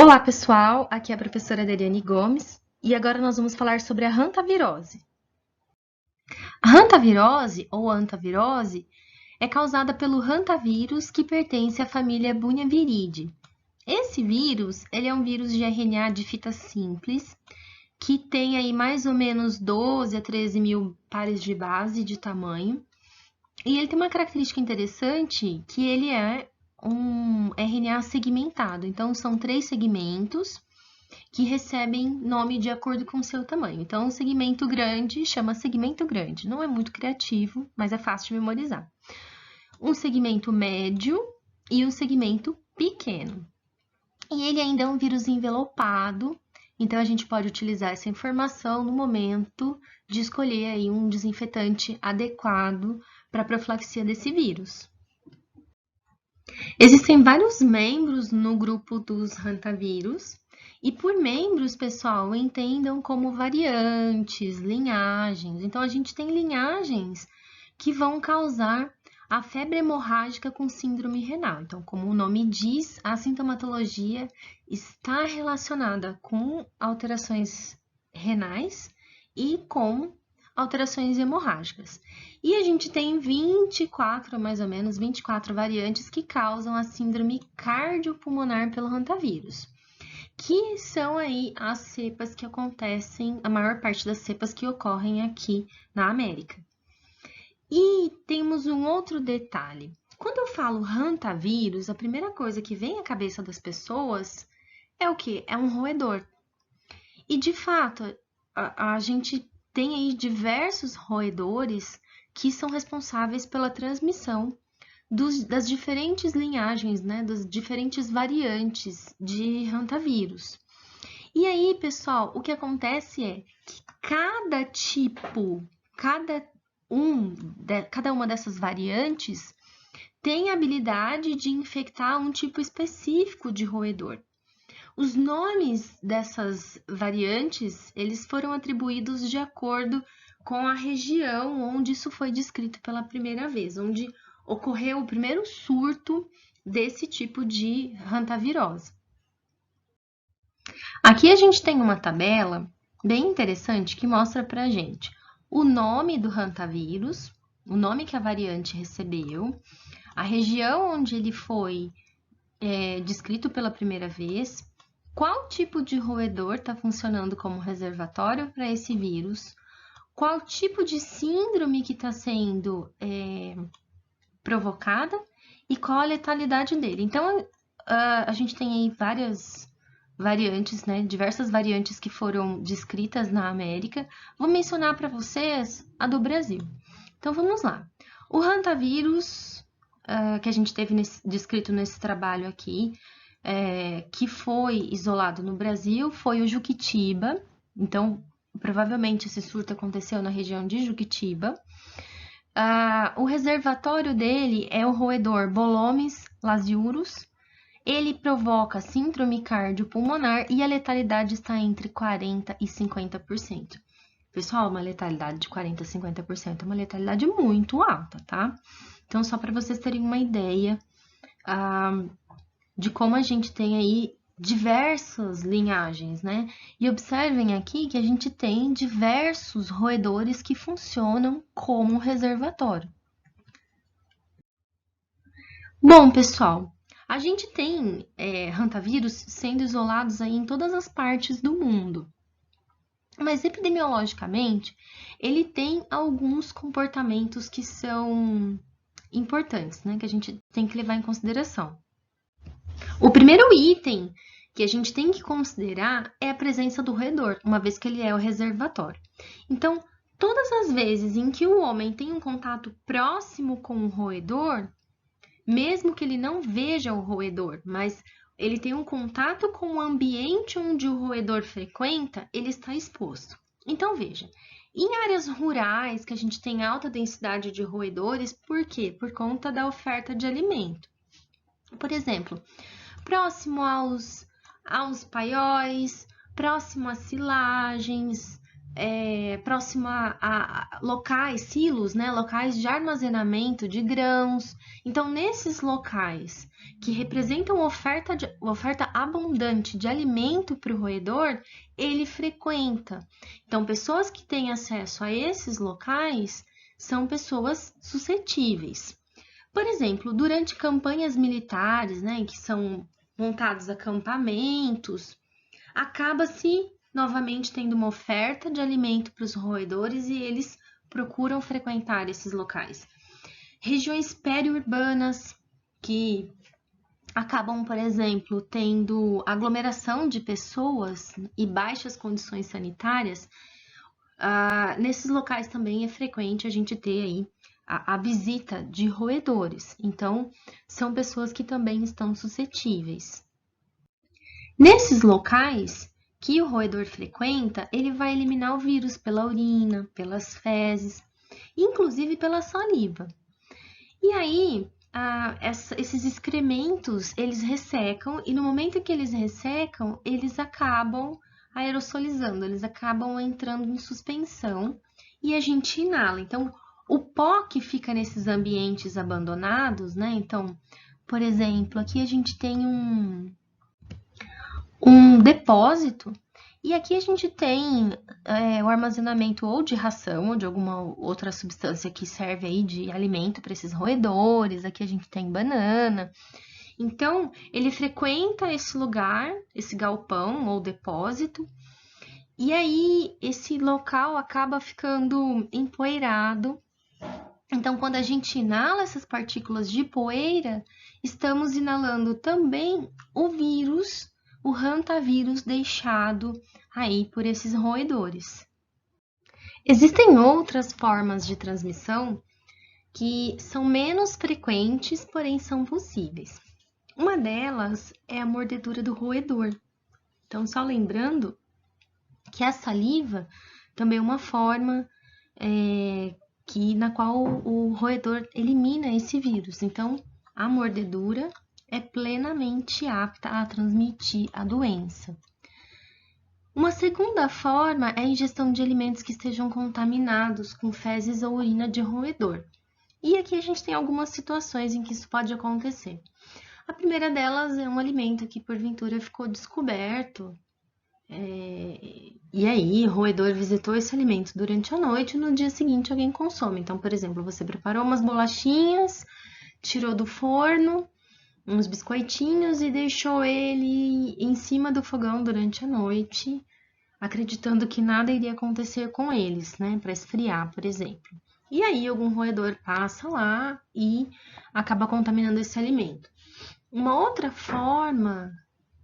Olá, pessoal! Aqui é a professora Dariane Gomes e agora nós vamos falar sobre a hantavirose. A hantavirose ou antavirose é causada pelo hantavírus que pertence à família Bunhaviridae. Esse vírus, ele é um vírus de RNA de fita simples que tem aí mais ou menos 12 a 13 mil pares de base de tamanho. E ele tem uma característica interessante que ele é um RNA segmentado. Então, são 3 segmentos que recebem nome de acordo com o seu tamanho. Então, o segmento grande chama segmento grande. Não é muito criativo, mas é fácil de memorizar. Um segmento médio e um segmento pequeno. E ele ainda é um vírus envelopado, então a gente pode utilizar essa informação no momento de escolher aí um desinfetante adequado para a profilaxia desse vírus. Existem vários membros no grupo dos hantavírus, e por membros, pessoal, entendam como variantes, linhagens. Então, a gente tem linhagens que vão causar a febre hemorrágica com síndrome renal. Então, como o nome diz, a sintomatologia está relacionada com alterações renais e com alterações hemorrágicas. E a gente tem 24, mais ou menos, 24 variantes que causam a síndrome cardiopulmonar pelo hantavírus, que são aí as cepas que acontecem, a maior parte das cepas que ocorrem aqui na América. E temos um outro detalhe. Quando eu falo hantavírus, a primeira coisa que vem à cabeça das pessoas é o quê? É um roedor. E, de fato, a gente tem aí diversos roedores que são responsáveis pela transmissão das diferentes linhagens, né, das diferentes variantes de hantavírus. E aí, pessoal, o que acontece é que cada tipo, cada uma dessas variantes tem a habilidade de infectar um tipo específico de roedor. Os nomes dessas variantes, eles foram atribuídos de acordo com a região onde isso foi descrito pela primeira vez, onde ocorreu o primeiro surto desse tipo de hantavirose. Aqui a gente tem uma tabela bem interessante que mostra pra gente o nome do hantavírus, o nome que a variante recebeu, a região onde ele foi descrito pela primeira vez, qual tipo de roedor está funcionando como reservatório para esse vírus, qual tipo de síndrome que está sendo provocada e qual a letalidade dele. Então, a gente tem aí várias variantes, né? Diversas variantes que foram descritas na América. Vou mencionar para vocês a do Brasil. Então, vamos lá. O hantavírus que a gente teve descrito nesse trabalho aqui, que foi isolado no Brasil, foi o Juquitiba. Então, provavelmente esse surto aconteceu na região de Juquitiba. O reservatório dele é o roedor Bolomys lasiurus. Ele provoca síndrome cardiopulmonar e a letalidade está entre 40% e 50%. Pessoal, uma letalidade de 40% a 50% é uma letalidade muito alta, tá? Então, só para vocês terem uma ideia de como a gente tem aí diversas linhagens, né? E observem aqui que a gente tem diversos roedores que funcionam como reservatório. Bom, pessoal, a gente tem hantavírus sendo isolados aí em todas as partes do mundo. Mas epidemiologicamente, ele tem alguns comportamentos que são importantes, né? Que a gente tem que levar em consideração. O primeiro item que a gente tem que considerar é a presença do roedor, uma vez que ele é o reservatório. Então, todas as vezes em que o homem tem um contato próximo com o roedor, mesmo que ele não veja o roedor, mas ele tem um contato com o ambiente onde o roedor frequenta, ele está exposto. Então, veja, em áreas rurais que a gente tem alta densidade de roedores, por quê? Por conta da oferta de alimento. Por exemplo, próximo aos paióis, próximo às silagens, próximo a locais, silos, né, locais de armazenamento de grãos. Então, nesses locais que representam oferta abundante de alimento para o roedor, ele frequenta. Então, pessoas que têm acesso a esses locais são pessoas suscetíveis. Por exemplo, durante campanhas militares, né, em que são montados acampamentos, acaba-se novamente tendo uma oferta de alimento para os roedores e eles procuram frequentar esses locais. Regiões periurbanas que acabam, por exemplo, tendo aglomeração de pessoas e baixas condições sanitárias, nesses locais também é frequente a gente ter aí a visita de roedores. Então, são pessoas que também estão suscetíveis. Nesses locais que o roedor frequenta, ele vai eliminar o vírus pela urina, pelas fezes, inclusive pela saliva. E aí, esses excrementos, eles ressecam, e no momento que eles ressecam, eles acabam aerosolizando, eles acabam entrando em suspensão e a gente inala. Então, o pó que fica nesses ambientes abandonados, né? Então, por exemplo, aqui a gente tem um depósito, e aqui a gente tem o armazenamento ou de ração ou de alguma outra substância que serve aí de alimento para esses roedores. Aqui a gente tem banana. Então, ele frequenta esse lugar, esse galpão ou depósito, e aí esse local acaba ficando empoeirado. Então, quando a gente inala essas partículas de poeira, estamos inalando também o vírus, o hantavírus deixado aí por esses roedores. Existem outras formas de transmissão que são menos frequentes, porém são possíveis. Uma delas é a mordedura do roedor. Então, só lembrando que a saliva também é uma forma na qual o roedor elimina esse vírus. Então, a mordedura é plenamente apta a transmitir a doença. Uma segunda forma é a ingestão de alimentos que estejam contaminados com fezes ou urina de roedor. E aqui a gente tem algumas situações em que isso pode acontecer. A primeira delas é um alimento que porventura ficou descoberto, e aí o roedor visitou esse alimento durante a noite e no dia seguinte alguém consome. Então, por exemplo, você preparou umas bolachinhas, tirou do forno uns biscoitinhos e deixou ele em cima do fogão durante a noite, acreditando que nada iria acontecer com eles, né, para esfriar, por exemplo. E aí algum roedor passa lá e acaba contaminando esse alimento. Uma outra forma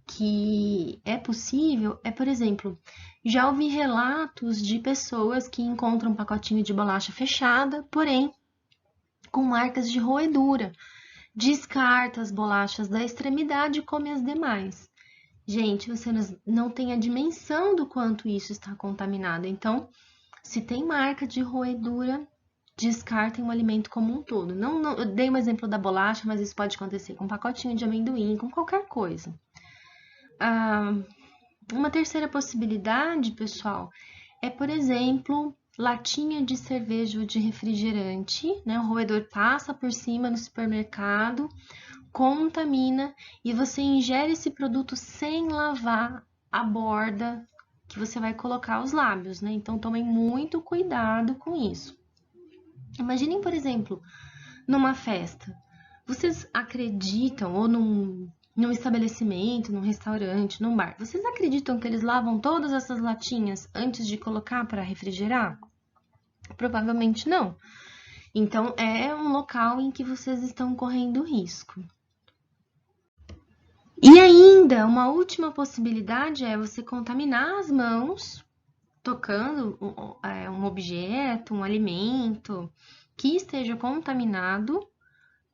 que é possível é, por exemplo, já ouvi relatos de pessoas que encontram um pacotinho de bolacha fechada, porém com marcas de roedura. Descarta as bolachas da extremidade e come as demais. Gente, você não tem a dimensão do quanto isso está contaminado. Então, se tem marca de roedura, descartem o alimento como um todo. Eu dei um exemplo da bolacha, mas isso pode acontecer com um pacotinho de amendoim, com qualquer coisa. Uma terceira possibilidade, pessoal, é, por exemplo, latinha de cerveja ou de refrigerante, né? O roedor passa por cima no supermercado, contamina e você ingere esse produto sem lavar a borda que você vai colocar os lábios, né? Então, tomem muito cuidado com isso. Imaginem, por exemplo, numa festa, vocês acreditam, ou num estabelecimento, num restaurante, num bar, vocês acreditam que eles lavam todas essas latinhas antes de colocar para refrigerar? Provavelmente não. Então, é um local em que vocês estão correndo risco. E ainda, uma última possibilidade é você contaminar as mãos tocando um objeto, um alimento que esteja contaminado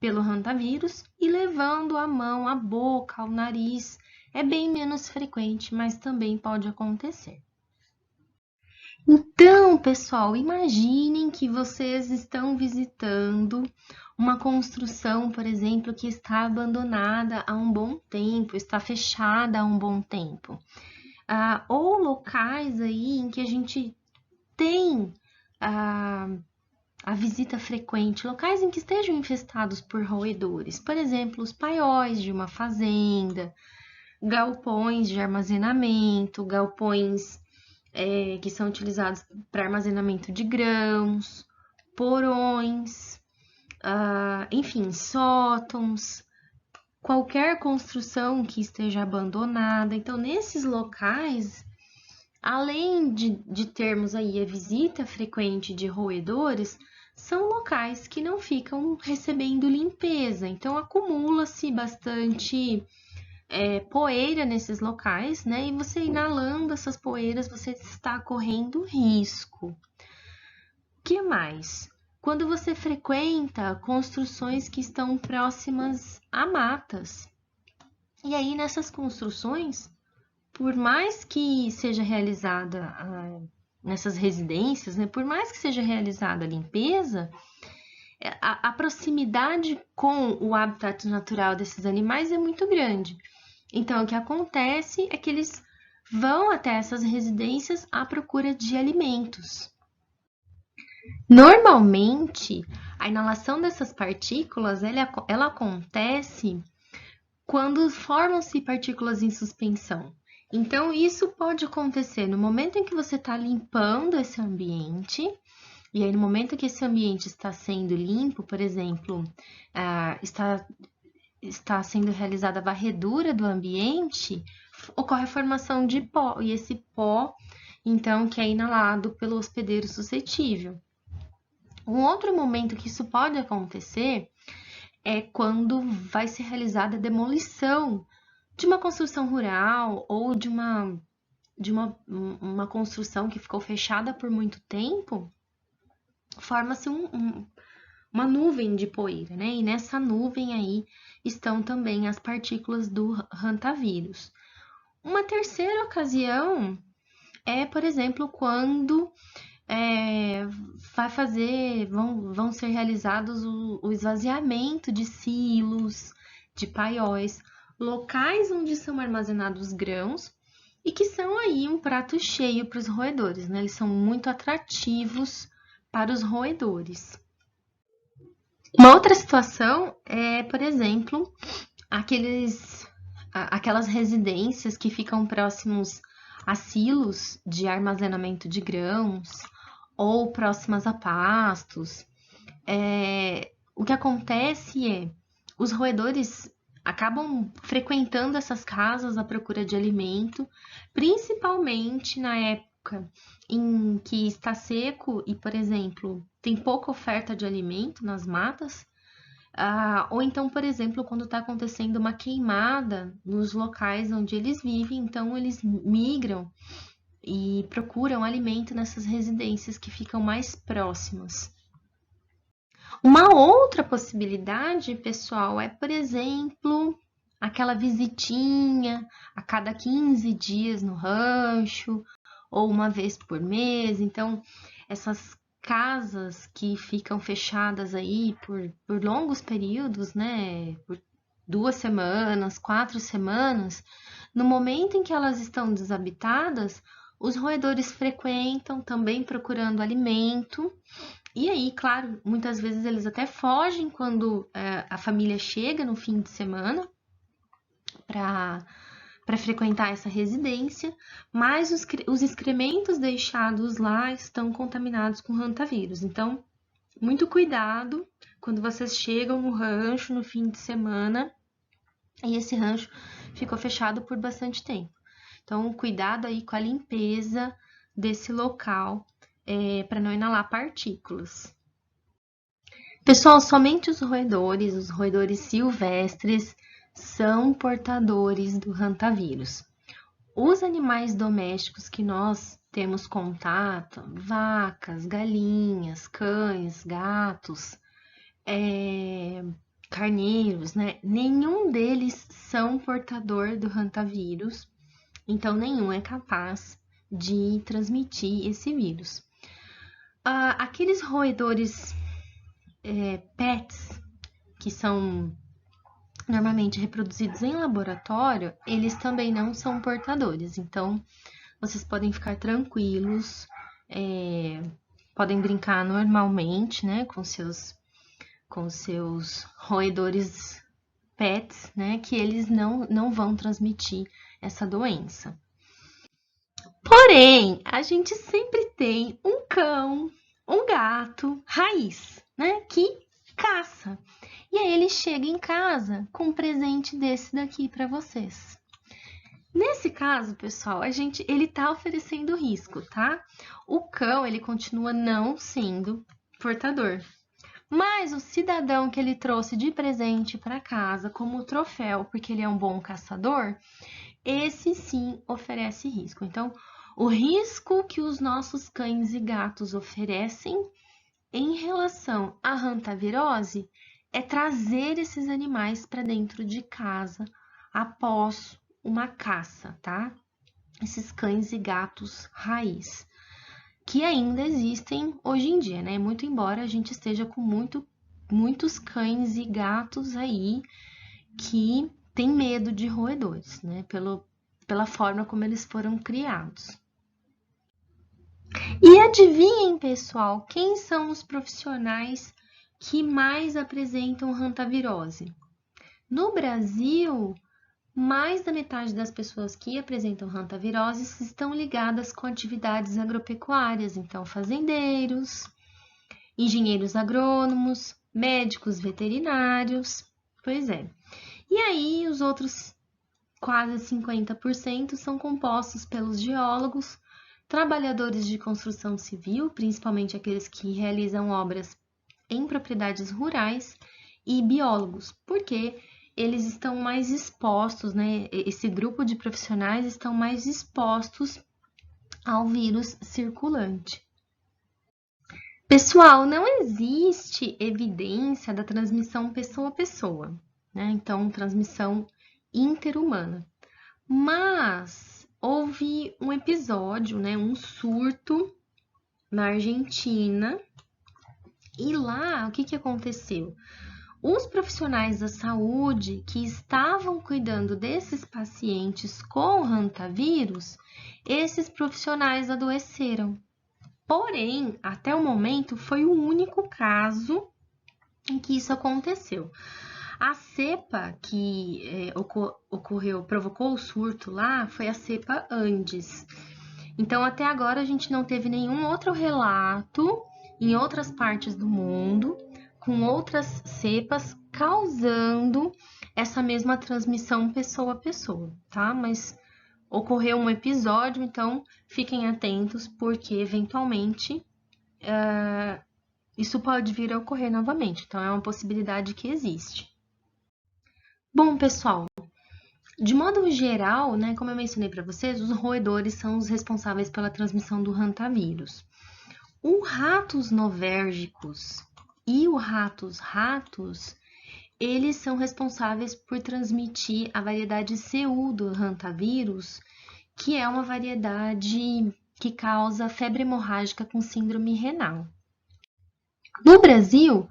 pelo hantavírus e levando a mão à boca, ao nariz. É bem menos frequente, mas também pode acontecer. Então, pessoal, imaginem que vocês estão visitando uma construção, por exemplo, que está abandonada há um bom tempo, está fechada há um bom tempo. Ou locais aí em que a gente tem a visita frequente, locais em que estejam infestados por roedores, por exemplo, os paióis de uma fazenda, galpões de armazenamento, galpões que são utilizados para armazenamento de grãos, porões, enfim, sótãos, qualquer construção que esteja abandonada. Então, nesses locais, além de termos aí a visita frequente de roedores, são locais que não ficam recebendo limpeza. Então, acumula-se bastante poeira nesses locais, né? E você inalando essas poeiras, você está correndo risco. O que mais? Quando você frequenta construções que estão próximas a matas. E aí, nessas construções, por mais que seja realizada nessas residências, né, por mais que seja realizada a limpeza, a proximidade com o habitat natural desses animais é muito grande. Então, o que acontece é que eles vão até essas residências à procura de alimentos. Normalmente, a inalação dessas partículas, ela acontece quando formam-se partículas em suspensão. Então, isso pode acontecer no momento em que você está limpando esse ambiente, e aí no momento que esse ambiente está sendo limpo, por exemplo, está sendo realizada a varredura do ambiente, ocorre a formação de pó, e esse pó, então, que é inalado pelo hospedeiro suscetível. Um outro momento que isso pode acontecer é quando vai ser realizada a demolição de uma construção rural ou de uma construção que ficou fechada por muito tempo, forma-se uma nuvem de poeira, né? E nessa nuvem aí estão também as partículas do hantavírus. Uma terceira ocasião é, por exemplo, quando vão ser realizados o esvaziamento de silos, de paióis, locais onde são armazenados grãos e que são aí um prato cheio para os roedores, né? Eles são muito atrativos para os roedores. Uma outra situação é, por exemplo, aquelas residências que ficam próximos a silos de armazenamento de grãos ou próximas a pastos. O que acontece é os roedores acabam frequentando essas casas à procura de alimento, principalmente na época em que está seco e, por exemplo, tem pouca oferta de alimento nas matas, ou então, por exemplo, quando está acontecendo uma queimada nos locais onde eles vivem, então eles migram e procuram alimento nessas residências que ficam mais próximas. Uma outra possibilidade, pessoal, é, por exemplo, aquela visitinha a cada 15 dias no rancho, ou uma vez por mês. Então, essas casas que ficam fechadas aí por longos períodos, né? Por 2 semanas, 4 semanas, no momento em que elas estão desabitadas, os roedores frequentam também procurando alimento. E aí, claro, muitas vezes eles até fogem quando a família chega no fim de semana para frequentar essa residência, mas os excrementos deixados lá estão contaminados com hantavírus. Então, muito cuidado quando vocês chegam no rancho no fim de semana e esse rancho ficou fechado por bastante tempo. Então, cuidado aí com a limpeza desse local para não inalar partículas. Pessoal, somente os roedores silvestres, são portadores do hantavírus. Os animais domésticos que nós temos contato, vacas, galinhas, cães, gatos, carneiros, né? Nenhum deles são portador do hantavírus, então nenhum é capaz de transmitir esse vírus. Aqueles roedores pets, que são normalmente reproduzidos em laboratório, eles também não são portadores. Então, vocês podem ficar tranquilos podem brincar normalmente, né, com seus roedores pets, né, que eles não vão transmitir essa doença. Porém, a gente sempre tem um cão, um gato raiz, né, que caça. E aí ele chega em casa com um presente desse daqui para vocês. Nesse caso, pessoal, ele tá oferecendo risco, tá? O cão, ele continua não sendo portador. Mas o cidadão que ele trouxe de presente para casa como troféu, porque ele é um bom caçador, esse sim oferece risco. Então, o risco que os nossos cães e gatos oferecem em relação à hantavirose é trazer esses animais para dentro de casa após uma caça, tá? Esses cães e gatos raiz, que ainda existem hoje em dia, né? Muito embora a gente esteja com muitos cães e gatos aí que têm medo de roedores, né? Pela forma como eles foram criados. E adivinhem, pessoal, quem são os profissionais que mais apresentam hantavirose? No Brasil, mais da metade das pessoas que apresentam hantavirose estão ligadas com atividades agropecuárias, então fazendeiros, engenheiros agrônomos, médicos veterinários, pois é. E aí os outros quase 50% são compostos pelos geólogos, trabalhadores de construção civil, principalmente aqueles que realizam obras em propriedades rurais, e biólogos, porque eles estão mais expostos, né? Esse grupo de profissionais estão mais expostos ao vírus circulante. Pessoal, não existe evidência da transmissão pessoa a pessoa, né? Então, transmissão interhumana. Mas houve um episódio, né? Um surto na Argentina. E lá, o que aconteceu? Os profissionais da saúde que estavam cuidando desses pacientes com hantavírus, esses profissionais adoeceram. Porém, até o momento, foi o único caso em que isso aconteceu. A cepa que provocou o surto lá, foi a cepa Andes. Então, até agora, a gente não teve nenhum outro relato em outras partes do mundo com outras cepas causando essa mesma transmissão pessoa a pessoa, tá? Mas ocorreu um episódio, então fiquem atentos, porque eventualmente isso pode vir a ocorrer novamente. Então, é uma possibilidade que existe. Bom, pessoal, de modo geral, né, como eu mencionei para vocês, os roedores são os responsáveis pela transmissão do hantavírus. Os ratos novérgicos e o ratos, eles são responsáveis por transmitir a variedade CU do hantavírus, que é uma variedade que causa febre hemorrágica com síndrome renal. No Brasil,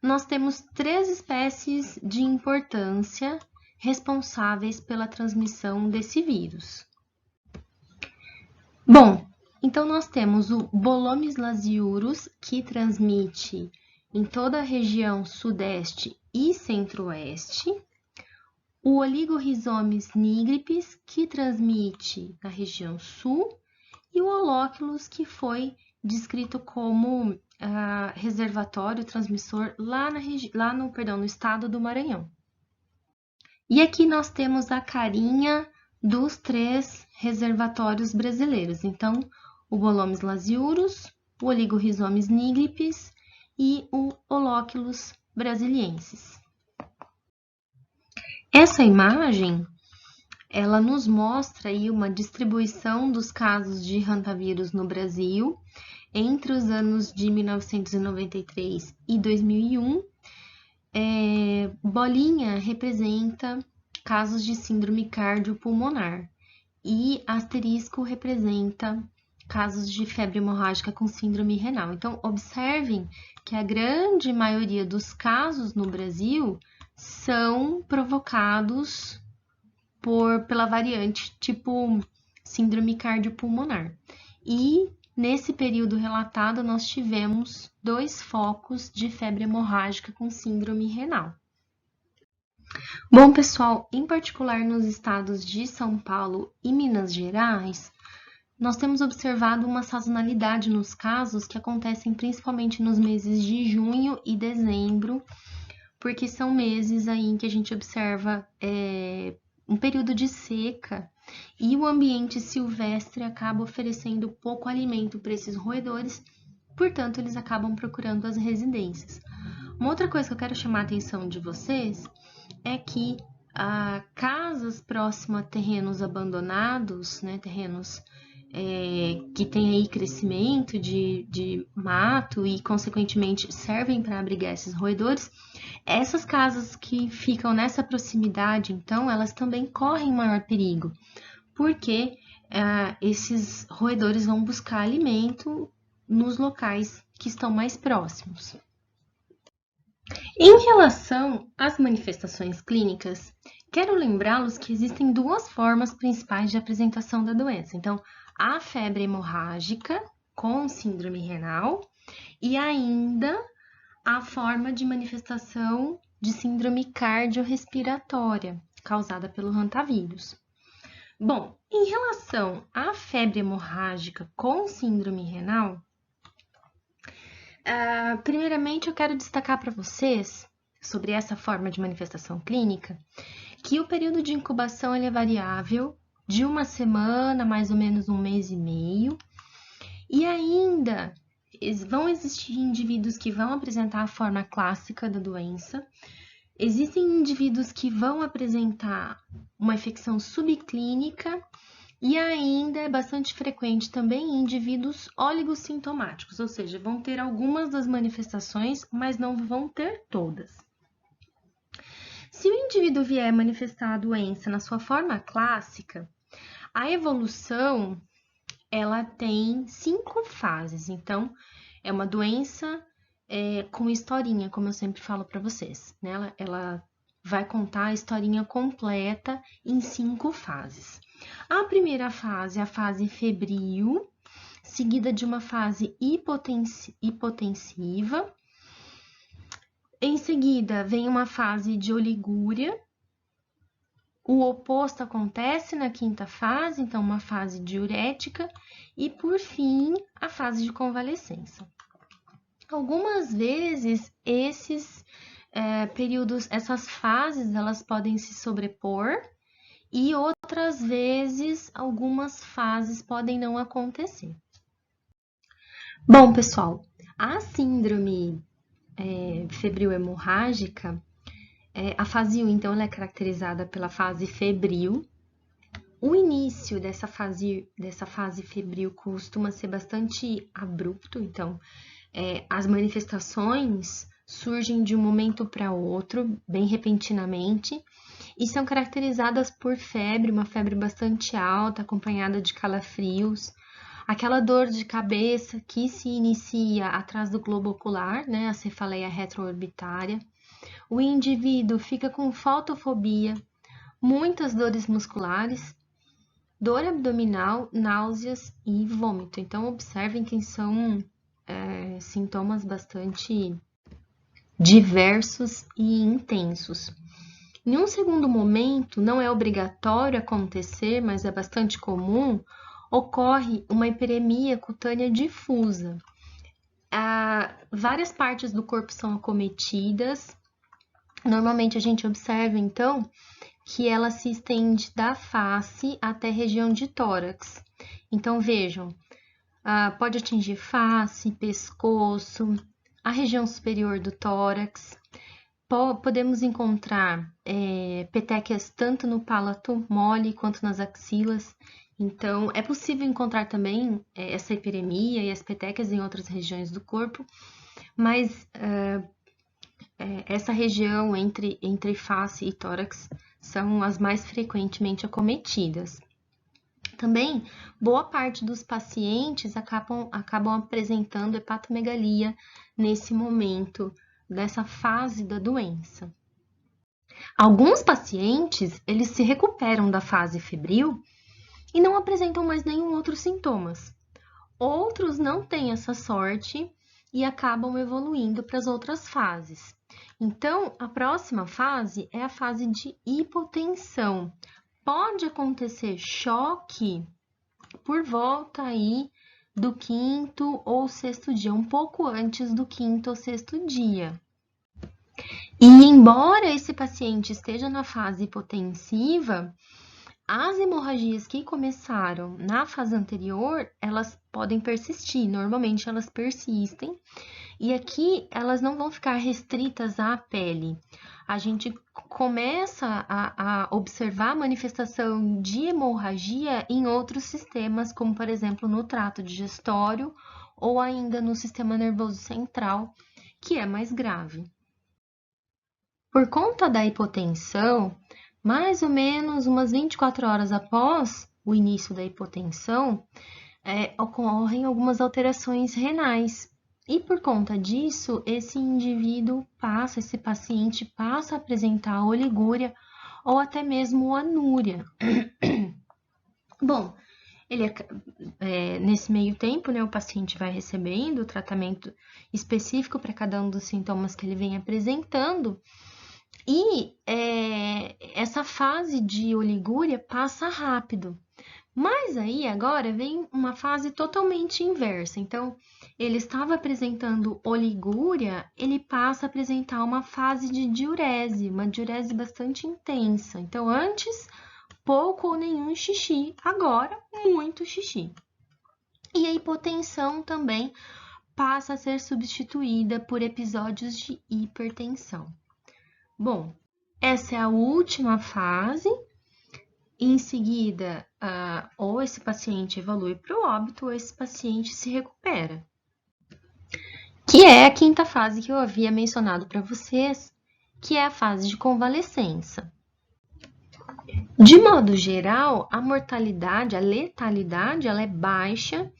nós temos 3 espécies de importância responsáveis pela transmissão desse vírus. Bom, então nós temos o Bolomys lasiurus, que transmite em toda a região sudeste e centro-oeste, o Oligorhizomes nigripes, que transmite na região sul, e o Holóquilus, que foi descrito como reservatório transmissor lá no estado do Maranhão. E aqui nós temos a carinha dos 3 reservatórios brasileiros. Então, o Bolomys lasiurus, o Oligorhizomes nigripes e o Holóquilus brasiliensis. Essa imagem, ela nos mostra aí uma distribuição dos casos de hantavírus no Brasil entre os anos de 1993 e 2001. Bolinha representa casos de síndrome cardiopulmonar e asterisco representa casos de febre hemorrágica com síndrome renal. Então, observem que a grande maioria dos casos no Brasil são provocados pela variante tipo síndrome cardiopulmonar. E nesse período relatado, nós tivemos 2 focos de febre hemorrágica com síndrome renal. Bom, pessoal, em particular nos estados de São Paulo e Minas Gerais, nós temos observado uma sazonalidade nos casos que acontecem principalmente nos meses de junho e dezembro, porque são meses aí em que a gente observa um período de seca e o ambiente silvestre acaba oferecendo pouco alimento para esses roedores, portanto, eles acabam procurando as residências. Uma outra coisa que eu quero chamar a atenção de vocês é que casas próximas a terrenos abandonados, né, terrenos que tem aí crescimento de mato e, consequentemente, servem para abrigar esses roedores, essas casas que ficam nessa proximidade, então, elas também correm maior perigo, porque esses roedores vão buscar alimento nos locais que estão mais próximos. Em relação às manifestações clínicas, quero lembrá-los que existem 2 formas principais de apresentação da doença. Então, a febre hemorrágica com síndrome renal e ainda a forma de manifestação de síndrome cardiorrespiratória causada pelo hantavírus. Bom, em relação à febre hemorrágica com síndrome renal, primeiramente eu quero destacar para vocês, sobre essa forma de manifestação clínica, que o período de incubação é variável, de 1 semana, mais ou menos 1 mês e meio, e ainda vão existir indivíduos que vão apresentar a forma clássica da doença, existem indivíduos que vão apresentar uma infecção subclínica e ainda é bastante frequente também em indivíduos oligossintomáticos, ou seja, vão ter algumas das manifestações, mas não vão ter todas. Se o indivíduo vier manifestar a doença na sua forma clássica, a evolução ela tem 5 fases. Então, é uma doença com historinha, como eu sempre falo para vocês, né? Ela vai contar a historinha completa em 5 fases. A primeira fase é a fase febril, seguida de uma fase hipotensiva. Em seguida, vem uma fase de oligúria. O oposto acontece na 5ª fase, então uma fase diurética. E, por fim, a fase de convalescença. Algumas vezes, esses períodos, essas fases, elas podem se sobrepor. E outras vezes, algumas fases podem não acontecer. Bom, pessoal, a síndrome febril hemorrágica, a fase 1, então, ela é caracterizada pela fase febril. O início dessa fase febril costuma ser bastante abrupto, então, as manifestações surgem de um momento para outro, bem repentinamente, e são caracterizadas por febre, uma febre bastante alta, acompanhada de calafrios, aquela dor de cabeça que se inicia atrás do globo ocular, né, a cefaleia retroorbitária. O indivíduo fica com fotofobia, muitas dores musculares, dor abdominal, náuseas e vômito. Então, observem que são sintomas bastante diversos e intensos. Em um segundo momento, não é obrigatório acontecer, mas é bastante comum, ocorre uma hiperemia cutânea difusa. Várias partes do corpo são acometidas. Normalmente a gente observa, então, que ela se estende da face até a região de tórax. Então, vejam, pode atingir face, pescoço, a região superior do tórax. Podemos encontrar petequias tanto no palato mole quanto nas axilas. Então, é possível encontrar também essa hiperemia e as petequias em outras regiões do corpo, mas essa região entre face e tórax são as mais frequentemente acometidas. Também, boa parte dos pacientes acabam apresentando hepatomegalia nesse momento, dessa fase da doença. Alguns pacientes, eles se recuperam da fase febril e não apresentam mais nenhum outro sintomas. Outros não têm essa sorte e acabam evoluindo para as outras fases. Então, a próxima fase é a fase de hipotensão. Pode acontecer choque por volta aí do 5º ou 6º dia, um pouco antes do 5º ou 6º dia. E embora esse paciente esteja na fase hipotensiva, as hemorragias que começaram na fase anterior, elas podem persistir, normalmente elas persistem, e aqui elas não vão ficar restritas à pele. A gente começa a observar a manifestação de hemorragia em outros sistemas, como por exemplo no trato digestório ou ainda no sistema nervoso central, que é mais grave. Por conta da hipotensão, mais ou menos umas 24 horas após o início da hipotensão, ocorrem algumas alterações renais. E por conta disso, esse paciente passa a apresentar oligúria ou até mesmo anúria. Bom, nesse meio tempo, né, o paciente vai recebendo o tratamento específico para cada um dos sintomas que ele vem apresentando. E essa fase de oligúria passa rápido. Mas aí agora vem uma fase totalmente inversa. Então, ele estava apresentando oligúria, ele passa a apresentar uma fase de diurese, uma diurese bastante intensa. Então, antes, pouco ou nenhum xixi, agora, muito xixi. E a hipotensão também passa a ser substituída por episódios de hipertensão. Bom, essa é a última fase. Em seguida, ou esse paciente evolui para o óbito, ou esse paciente se recupera. Que é a 5ª fase que eu havia mencionado para vocês, que é a fase de convalescença. De modo geral, a mortalidade, a letalidade, ela é baixa.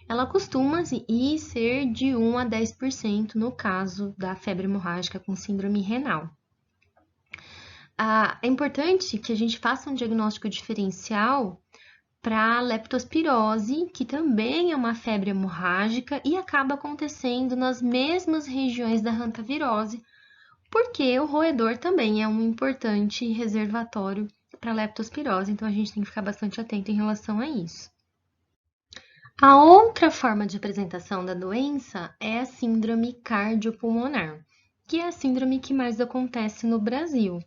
Ela costuma ser de 1 a 10% no caso da febre hemorrágica com síndrome renal. É importante que a gente faça um diagnóstico diferencial para a leptospirose, que também é uma febre hemorrágica e acaba acontecendo nas mesmas regiões da hantavirose, porque o roedor também é um importante reservatório para a leptospirose, então a gente tem que ficar bastante atento em relação a isso. A outra forma de apresentação da doença é a síndrome cardiopulmonar, que é a síndrome que mais acontece no Brasil.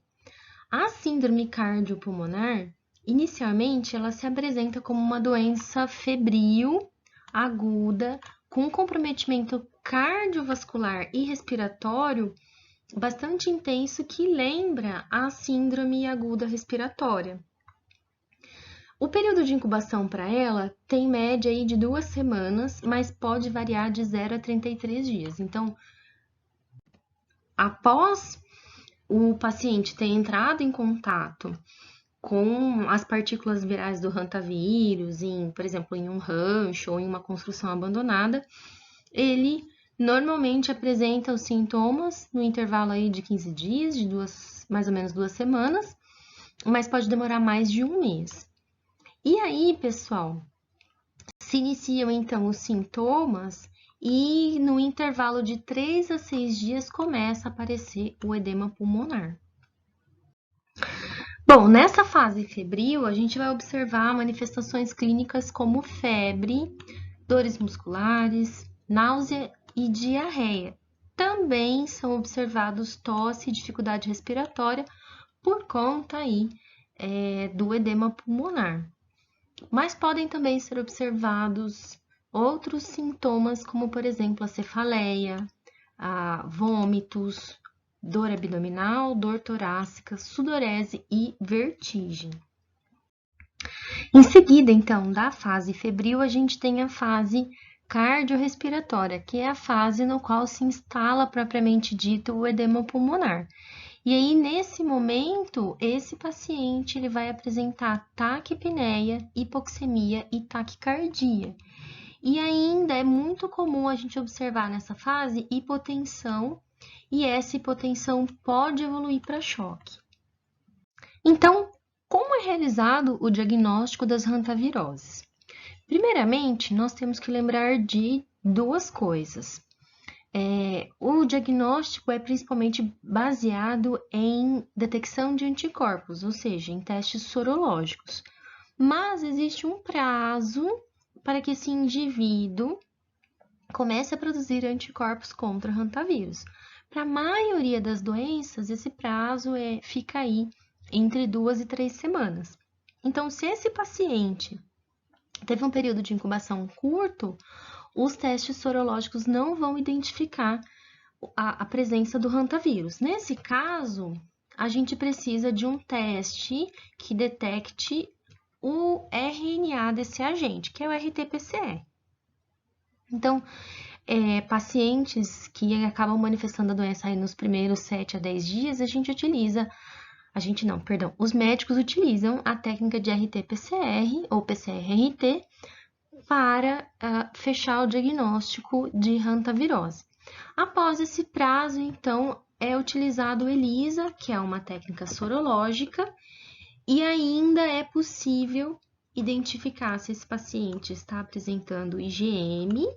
A síndrome cardiopulmonar, inicialmente, ela se apresenta como uma doença febril, aguda, com comprometimento cardiovascular e respiratório bastante intenso que lembra a síndrome aguda respiratória. O período de incubação para ela tem média aí de 2 semanas, mas pode variar de 0 a 33 dias. Então, após o paciente ter entrado em contato com as partículas virais do hantavírus, por exemplo, em um rancho ou em uma construção abandonada, ele normalmente apresenta os sintomas no intervalo aí de 15 dias, de mais ou menos 2 semanas, mas pode demorar mais de 1 mês. E aí, pessoal, se iniciam então os sintomas e no intervalo de 3 a 6 dias começa a aparecer o edema pulmonar. Bom, nessa fase febril, a gente vai observar manifestações clínicas como febre, dores musculares, náusea e diarreia. Também são observados tosse e dificuldade respiratória por conta aí, do edema pulmonar. Mas podem também ser observados outros sintomas, como por exemplo a cefaleia, vômitos, dor abdominal, dor torácica, sudorese e vertigem. Em seguida, então, da fase febril, a gente tem a fase cardiorrespiratória, que é a fase no qual se instala propriamente dito o edema pulmonar. E aí, nesse momento, esse paciente ele vai apresentar taquipneia, hipoxemia e taquicardia. E ainda é muito comum a gente observar nessa fase hipotensão, e essa hipotensão pode evoluir para choque. Então, como é realizado o diagnóstico das hantaviroses? Primeiramente, nós temos que lembrar de duas coisas. O diagnóstico é principalmente baseado em detecção de anticorpos, ou seja, em testes sorológicos. Mas existe um prazo para que esse indivíduo comece a produzir anticorpos contra hantavírus. Para a maioria das doenças, esse prazo fica aí entre 2 e 3 semanas. Então, se esse paciente teve um período de incubação curto, os testes sorológicos não vão identificar a presença do hantavírus. Nesse caso, a gente precisa de um teste que detecte o RNA desse agente, que é o RT-PCR. Então, pacientes que acabam manifestando a doença aí nos primeiros 7 a 10 dias, os médicos utilizam a técnica de RT-PCR ou PCR-RT para fechar o diagnóstico de hantavirose. Após esse prazo, então, é utilizado o ELISA, que é uma técnica sorológica, e ainda é possível identificar se esse paciente está apresentando IgM,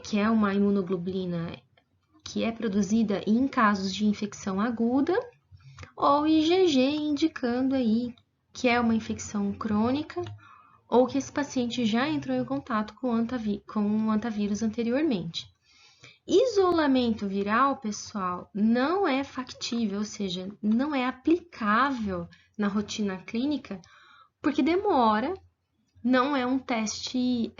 que é uma imunoglobulina que é produzida em casos de infecção aguda, ou IgG, indicando aí que é uma infecção crônica, ou que esse paciente já entrou em contato com o hantavírus anteriormente. Isolamento viral, pessoal, não é factível, ou seja, não é aplicável na rotina clínica, porque demora, não é um teste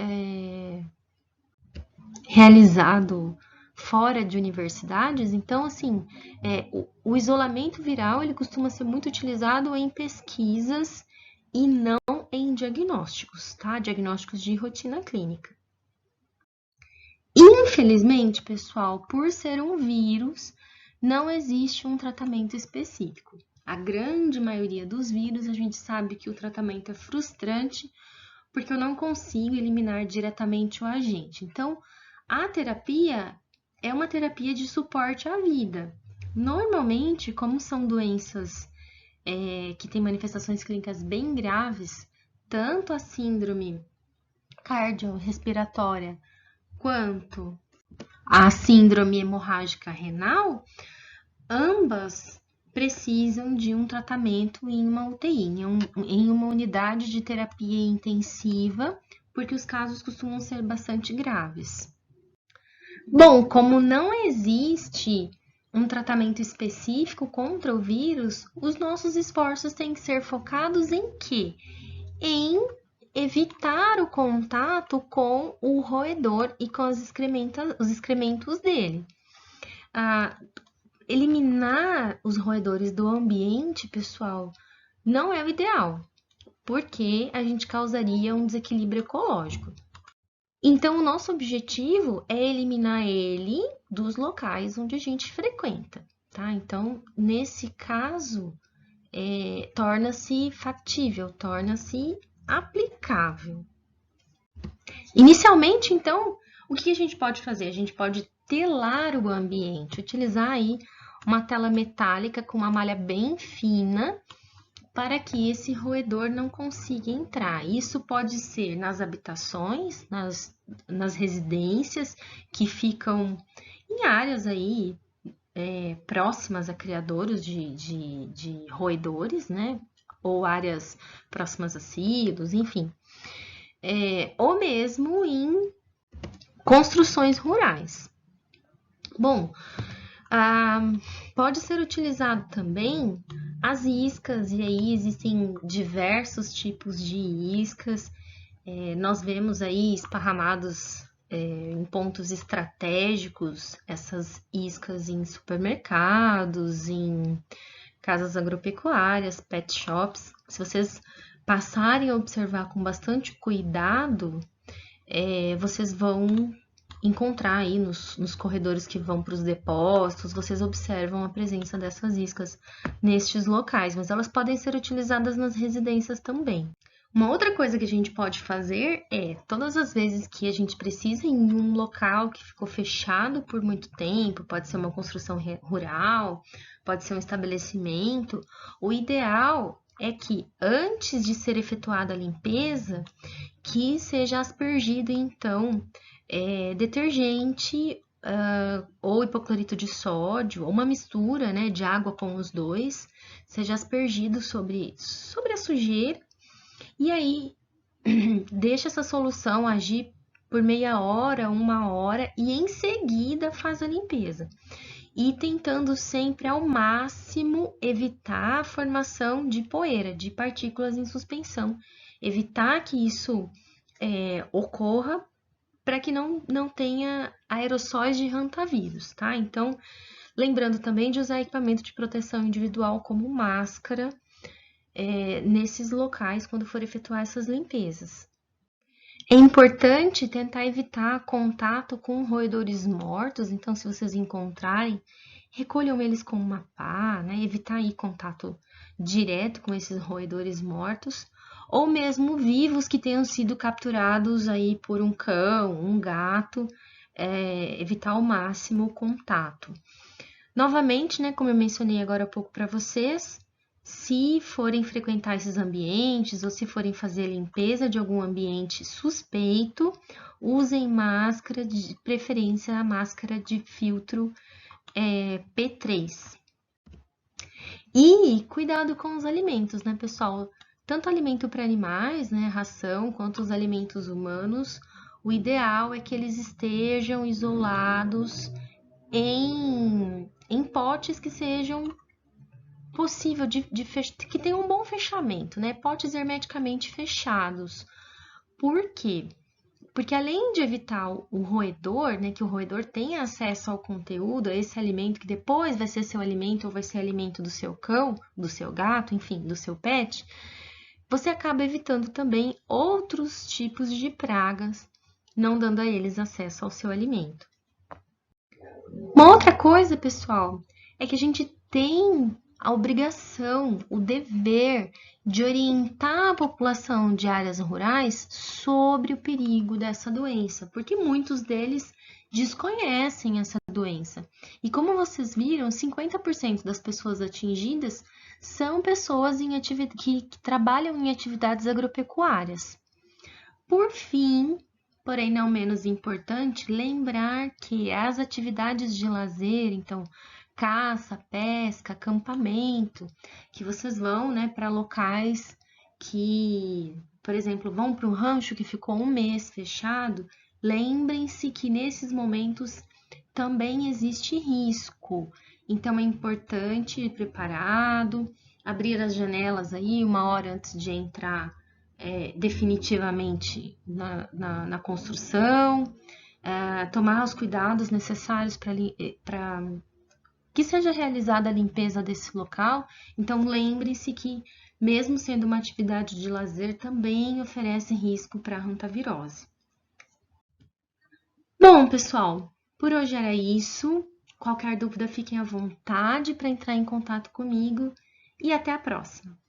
realizado fora de universidades, então, assim, o isolamento viral, ele costuma ser muito utilizado em pesquisas e não em diagnósticos, tá? Diagnósticos de rotina clínica. Infelizmente, pessoal, por ser um vírus, não existe um tratamento específico. A grande maioria dos vírus, a gente sabe que o tratamento é frustrante, porque eu não consigo eliminar diretamente o agente. Então, a terapia é uma terapia de suporte à vida. Normalmente, como são doenças que têm manifestações clínicas bem graves, tanto a síndrome cardiorrespiratória quanto a síndrome hemorrágica renal, ambas precisam de um tratamento em uma UTI, em uma unidade de terapia intensiva, porque os casos costumam ser bastante graves. Bom, como não existe um tratamento específico contra o vírus, os nossos esforços têm que ser focados em quê? Em evitar o contato com o roedor e com os excrementos dele. Eliminar os roedores do ambiente, pessoal, não é o ideal, porque a gente causaria um desequilíbrio ecológico. Então, o nosso objetivo é eliminar ele dos locais onde a gente frequenta, tá? Então, nesse caso, torna-se factível, torna-se aplicável. Inicialmente, então, o que a gente pode fazer? A gente pode telar o ambiente, utilizar aí uma tela metálica com uma malha bem fina para que esse roedor não consiga entrar. Isso pode ser nas habitações, nas residências que ficam em áreas aí próximas a criadouros de roedores, né? Ou áreas próximas a silos, enfim. Ou mesmo em construções rurais. Bom, pode ser utilizado também as iscas, e aí existem diversos tipos de iscas. Nós vemos aí esparramados em pontos estratégicos essas iscas em supermercados, em casas agropecuárias, pet shops. Se vocês passarem a observar com bastante cuidado, vocês vão encontrar aí nos corredores que vão para os depósitos, vocês observam a presença dessas iscas nestes locais, mas elas podem ser utilizadas nas residências também. Uma outra coisa que a gente pode fazer é, todas as vezes que a gente precisa em um local que ficou fechado por muito tempo, pode ser uma construção rural, pode ser um estabelecimento, o ideal é que antes de ser efetuada a limpeza, que seja aspergido, então, detergente ou hipoclorito de sódio, ou uma mistura, né, de água com os dois, seja aspergido sobre a sujeira, e aí deixa essa solução agir por meia hora, 1 hora, e em seguida faz a limpeza. E tentando sempre ao máximo evitar a formação de poeira, de partículas em suspensão. Evitar que isso ocorra para que não tenha aerossóis de hantavírus, tá? Então, lembrando também de usar equipamento de proteção individual como máscara nesses locais quando for efetuar essas limpezas. É importante tentar evitar contato com roedores mortos, então se vocês encontrarem, recolham eles com uma pá, né? Evitar aí contato direto com esses roedores mortos, ou mesmo vivos que tenham sido capturados aí por um cão, um gato, evitar ao máximo o contato. Novamente, né, como eu mencionei agora há pouco para vocês, se forem frequentar esses ambientes ou se forem fazer limpeza de algum ambiente suspeito, usem máscara, de preferência a máscara de filtro P3. E cuidado com os alimentos, né, pessoal? Tanto alimento para animais, né, ração, quanto os alimentos humanos, o ideal é que eles estejam isolados em potes que sejam possível que tenham um bom fechamento, né? Potes hermeticamente fechados. Por quê? Porque além de evitar o roedor, né, que o roedor tenha acesso ao conteúdo, a esse alimento que depois vai ser seu alimento ou vai ser alimento do seu cão, do seu gato, enfim, do seu pet, você acaba evitando também outros tipos de pragas, não dando a eles acesso ao seu alimento. Uma outra coisa, pessoal, é que a gente tem a obrigação, o dever de orientar a população de áreas rurais sobre o perigo dessa doença, porque muitos deles desconhecem essa doença. E como vocês viram, 50% das pessoas atingidas são pessoas que trabalham em atividades agropecuárias. Por fim, porém não menos importante, lembrar que as atividades de lazer, então caça, pesca, acampamento, que vocês vão, né, para locais que, por exemplo, vão para um rancho que ficou 1 mês fechado, lembrem-se que nesses momentos também existe risco. Então é importante ir preparado, abrir as janelas aí 1 hora antes de entrar definitivamente na construção, tomar os cuidados necessários para que seja realizada a limpeza desse local. Então, lembre-se que, mesmo sendo uma atividade de lazer, também oferece risco para a hantavirose. Bom, pessoal, por hoje era isso. Qualquer dúvida, fiquem à vontade para entrar em contato comigo e até a próxima!